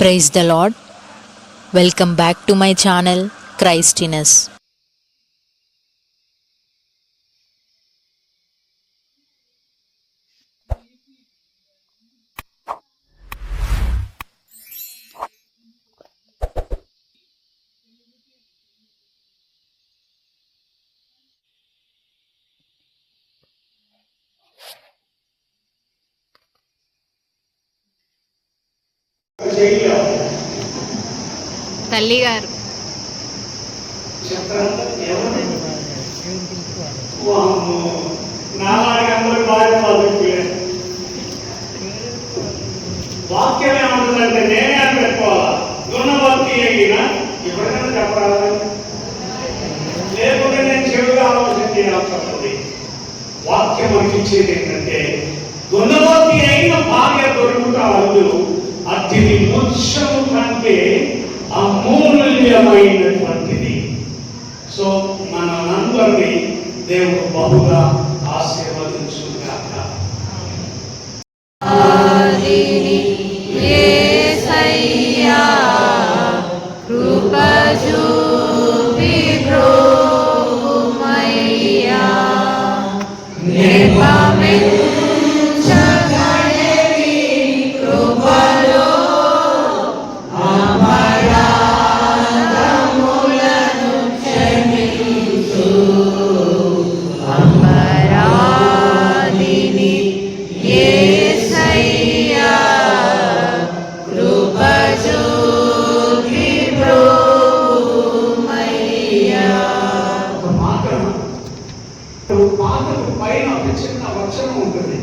Praise the Lord. Welcome back to my channel Christiness. తల్లిగారు వాక్యం ఏమంటుందంటే నేనే అని పెట్టుకోవాలా. దున్నభక్తి అయినా ఎవరికైనా చెప్పరాదా? లేకుంటే నేను చెడుగా ఆలోచన చేయాల్సి. వాక్యం మనకి ఇచ్చేది ఏంటంటే దున్నభక్తి అయిన భార్య దొరుకుతారు. అతి మోక్షము కంటే అమూల్యమైనటువంటిది. సో మనందరినీ దేవుడు బహుగా ఆశీర్వదించుగాక. పాతకు పైన ఒక చిన్న వచనం ఉంటుంది.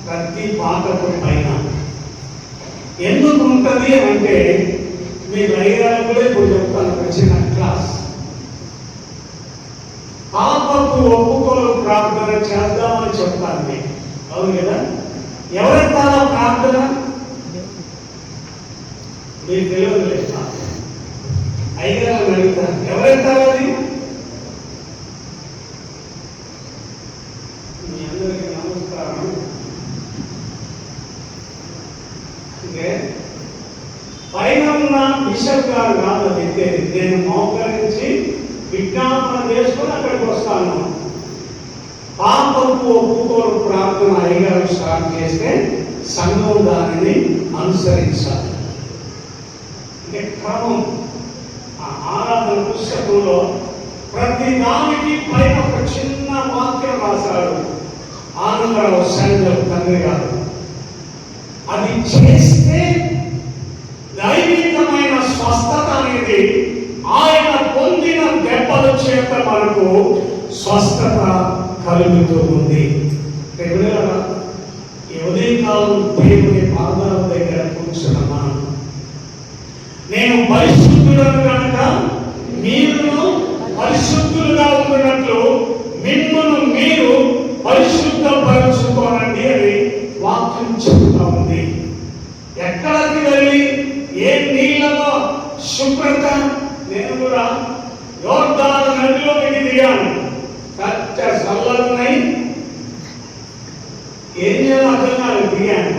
ప్రతి పాతకు పైన ఎందుకు ఉంటుంది అంటే మీ రైరాలు కూడా ఇప్పుడు చెప్తాను. ఒక చిన్న క్లాస్. పాపకు ఒప్పుకోలు ప్రార్థన చేద్దామని చెప్తాను మీకు. అవును కదా? ఎవరెత్తాలో ప్రార్థన మీకు తెలియదు లేదు. ఐదుగారు అడుగుతాను, ఎవరెత్తాలో అది? మీ అందరికీ నమస్కారం. అంటే పైన ఉన్న బిషప్ గారు కాదు అయితే నేను మోకరించి విజ్ఞాపన చేసుకుని అక్కడికి వస్తాను. పాపకు ఒప్పుకోలు ప్రార్థన అయ్యగారు స్టార్ట్ చేస్తే సంఘం దానిని అనుసరించాలి. అంటే క్రమం. ఆ ఆరాధన పుస్తకంలో ప్రతి దానికి పైన ఒక చిన్న వాక్యం రాశాడు ఆనందరావు సంఘం తండ్రి గారు. అది చేస్తే దైవికమైన స్వస్థత అనేది ఆయన పొందిన దెబ్బల చేత మనకు స్వస్థత కలుగుతూ ఉంది. ఉదయకాలం దేవుని పాదాల దగ్గర కూర్చున్నా. నేను పరిశుద్ధులను కనుక మీరును పరిశుద్ధులుగా ఉన్నట్లు మిమ్మల్ని మీరు పరిశుద్ధపరచుకోనండి అని వాక్యం చెబుతా ఉంది. ఎక్కడికి వెళ్ళి ఏ నీళ్ళలో శుభ్రత. నేను కూడా యోర్దాను నదిలోకి దిగాను. కచ్చ చల్లన్నాయి. ఏం చేయాలో అర్థం కాదు. దిగాను.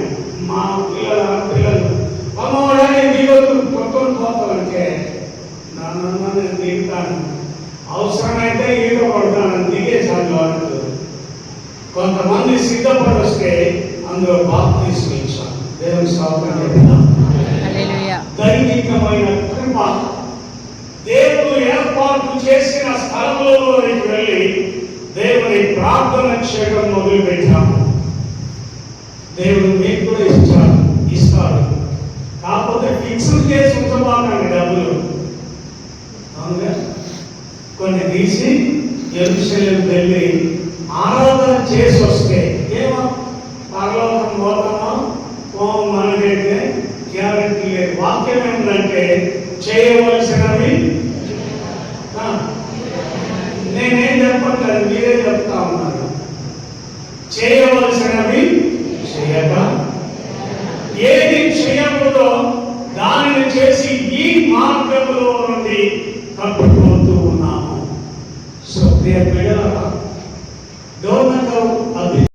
మా పిల్లలు అమ్మవాడే దిగొద్దు కొట్టుకొని పోతానంటే నన్ను నేను దిగుతాను. అవసరమైతే ఈత పడతాను. దిగేసాను. కొంతమంది సిద్ధపడి వస్తే అందులో బాప్తిస్మం ఇచ్చాను. దేవుని స్తోత్రం చెప్తాను. దైవికమైన కృప. దేవుడు ఏర్పాటు చేసిన స్థలంలోకి వెళ్ళి దేవుని ప్రార్థన చేయడం మొదలు పెట్టాము. దేవుడు మీకు కూడా ఇస్తాడు. కాకపోతే ఫిక్స్డ్ చేసి ఉంచబాకండి డబ్బులు. అవునుగా? కొన్ని తీసి యెరూషలేము వెళ్ళి ఆరాధన చేసి వస్తే ఏమో పరలోకం పోతామో మనకైతే గ్యారెంటీ లేదు. వాక్యం ఏంటంటే చేయవలసినవి నేనేం చెప్పట్లేదు, మీరే చెప్తా ఉన్నారు. చేయవలసినవి చేయక ఏది చేయకూడదో దానిని చేసి ఈ మార్గంలో నుండి తప్పిపోతూ ఉన్నాము. సో బిడ్డలారా,